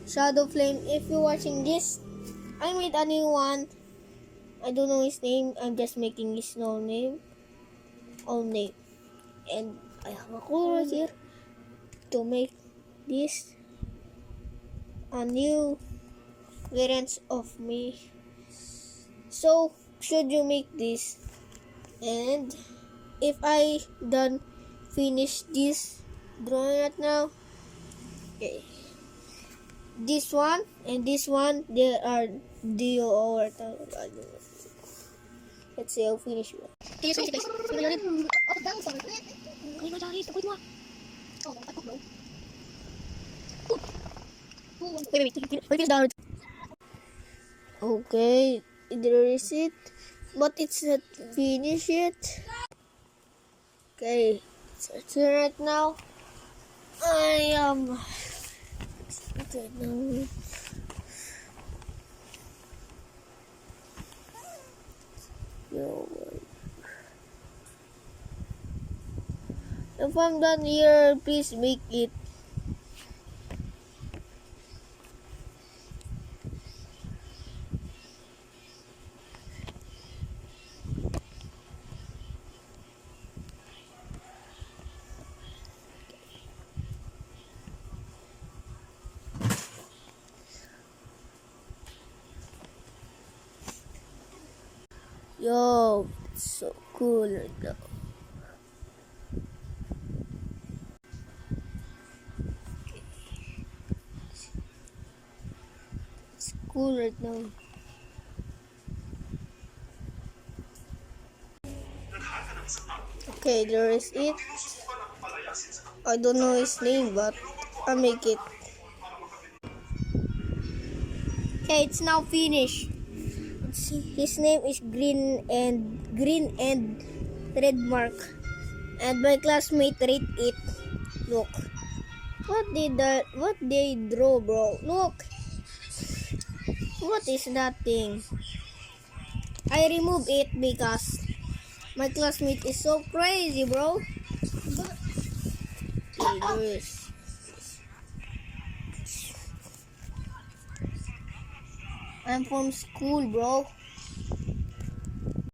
Shadow Flame. If you're watching this, I made a new one. I don't know his name. I'm just making his own name. And I have a clue right here to make this a new variant of me. So should you make this? And if I done finish this drawing right now, okay, this one and this one, they are the over. Let's say I'll finish it. Okay, so guys, wait, okay, there is it, but it's not finished yet. Okay, so right now I am if I'm done here, please make it. Yo, it's so cool right now. It's cool right now. Okay, there is it. I don't know his name, but I'll make it. Okay, it's now finished. His name is Green and Red Mark, and my classmate rate it. Look, what they draw, bro? Look, what is that thing? I remove it because my classmate is so crazy, bro. Okay, there is. I'm from school, bro.